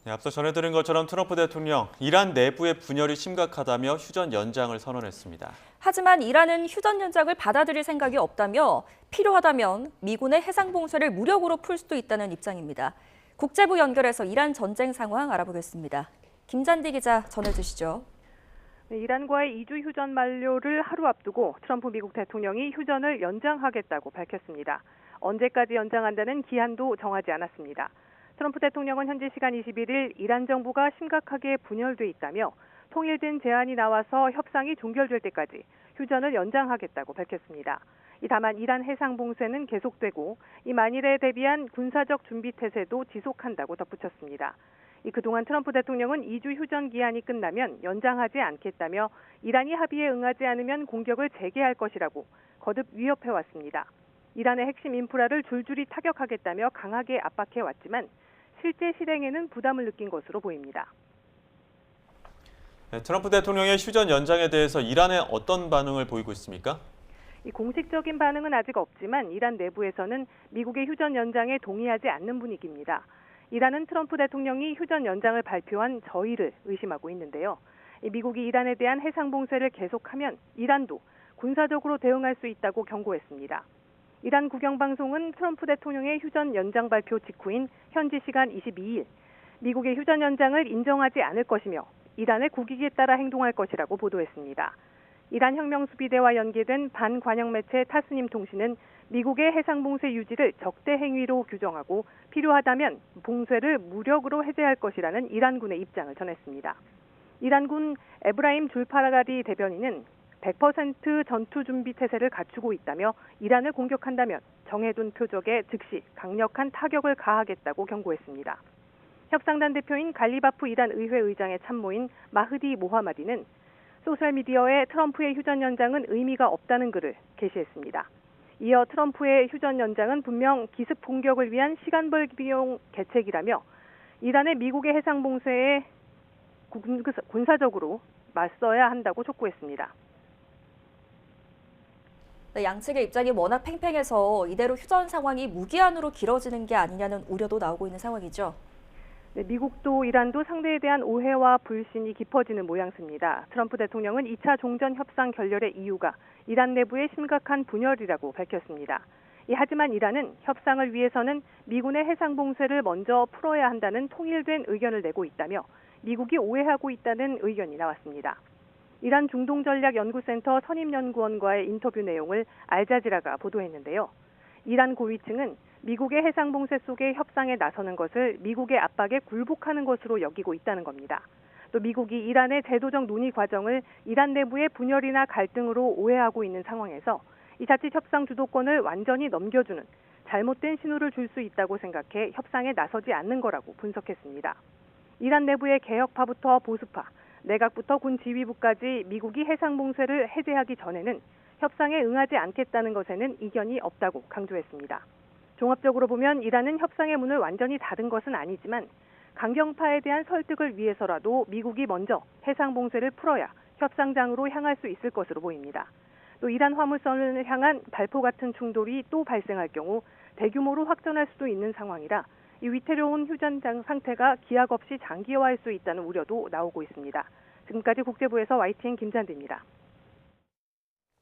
네, 앞서 전해드린 것처럼 트럼프 대통령, 이란 내부의 분열이 심각하다며 휴전 연장을 선언했습니다. 하지만 이란은 휴전 연장을 받아들일 생각이 없다며 필요하다면 미군의 해상 봉쇄를 무력으로 풀 수도 있다는 입장입니다. 국제부 연결해서 이란 전쟁 상황 알아보겠습니다. 김잔디 기자 전해주시죠. 네, 이란과의 2주 휴전 만료를 하루 앞두고 트럼프 미국 대통령이 휴전을 연장하겠다고 밝혔습니다. 언제까지 연장한다는 기한도 정하지 않았습니다. 트럼프 대통령은 현지 시간 21일 이란 정부가 심각하게 분열돼 있다며 통일된 제안이 나와서 협상이 종결될 때까지 휴전을 연장하겠다고 밝혔습니다. 다만 이란 해상 봉쇄는 계속되고 이 만일에 대비한 군사적 준비 태세도 지속한다고 덧붙였습니다. 그동안 트럼프 대통령은 2주 휴전 기한이 끝나면 연장하지 않겠다며 이란이 합의에 응하지 않으면 공격을 재개할 것이라고 거듭 위협해왔습니다. 이란의 핵심 인프라를 줄줄이 타격하겠다며 강하게 압박해왔지만 실제 실행에는 부담을 느낀 것으로 보입니다. 네, 트럼프 대통령의 휴전 연장에 대해서 이란은 어떤 반응을 보이고 있습니까? 공식적인 반응은 아직 없지만 이란 내부에서는 미국의 휴전 연장에 동의하지 않는 분위기입니다. 이란은 트럼프 대통령이 휴전 연장을 발표한 저의를 의심하고 있는데요. 미국이 이란에 대한 해상 봉쇄를 계속하면 이란도 군사적으로 대응할 수 있다고 경고했습니다. 이란 국영방송은 트럼프 대통령의 휴전 연장 발표 직후인 현지 시간 22일 미국의 휴전 연장을 인정하지 않을 것이며 이란의 국익에 따라 행동할 것이라고 보도했습니다. 이란 혁명수비대와 연계된 반관영 매체 타스님 통신은 미국의 해상 봉쇄 유지를 적대 행위로 규정하고 필요하다면 봉쇄를 무력으로 해제할 것이라는 이란군의 입장을 전했습니다. 이란군 에브라임 줄파라가리 대변인은 100% 전투 준비 태세를 갖추고 있다며 이란을 공격한다면 정해둔 표적에 즉시 강력한 타격을 가하겠다고 경고했습니다. 협상단 대표인 갈리바프 이란 의회 의장의 참모인 마흐디 모하마디는 소셜미디어에 트럼프의 휴전 연장은 의미가 없다는 글을 게시했습니다. 이어 트럼프의 휴전 연장은 분명 기습 공격을 위한 시간벌기용 계책이라며 이란의 미국의 해상 봉쇄에 군사적으로 맞서야 한다고 촉구했습니다. 네, 양측의 입장이 워낙 팽팽해서 이대로 휴전 상황이 무기한으로 길어지는 게 아니냐는 우려도 나오고 있는 상황이죠. 네, 미국도 이란도 상대에 대한 오해와 불신이 깊어지는 모양새입니다. 트럼프 대통령은 2차 종전 협상 결렬의 이유가 이란 내부의 심각한 분열이라고 밝혔습니다. 하지만 이란은 협상을 위해서는 미군의 해상 봉쇄를 먼저 풀어야 한다는 통일된 의견을 내고 있다며 미국이 오해하고 있다는 의견이 나왔습니다. 이란 중동전략연구센터 선임연구원과의 인터뷰 내용을 알자지라가 보도했는데요. 이란 고위층은 미국의 해상 봉쇄 속에 협상에 나서는 것을 미국의 압박에 굴복하는 것으로 여기고 있다는 겁니다. 또 미국이 이란의 제도적 논의 과정을 이란 내부의 분열이나 갈등으로 오해하고 있는 상황에서 이 자칫 협상 주도권을 완전히 넘겨주는 잘못된 신호를 줄 수 있다고 생각해 협상에 나서지 않는 거라고 분석했습니다. 이란 내부의 개혁파부터 보수파, 내각부터 군 지휘부까지 미국이 해상 봉쇄를 해제하기 전에는 협상에 응하지 않겠다는 것에는 이견이 없다고 강조했습니다. 종합적으로 보면 이란은 협상의 문을 완전히 닫은 것은 아니지만 강경파에 대한 설득을 위해서라도 미국이 먼저 해상 봉쇄를 풀어야 협상장으로 향할 수 있을 것으로 보입니다. 또 이란 화물선을 향한 발포 같은 충돌이 또 발생할 경우 대규모로 확전할 수도 있는 상황이라 이 위태로운 휴전장 상태가 기약 없이 장기화할 수 있다는 우려도 나오고 있습니다. 지금까지 국제부에서 YTN 김잔디입니다.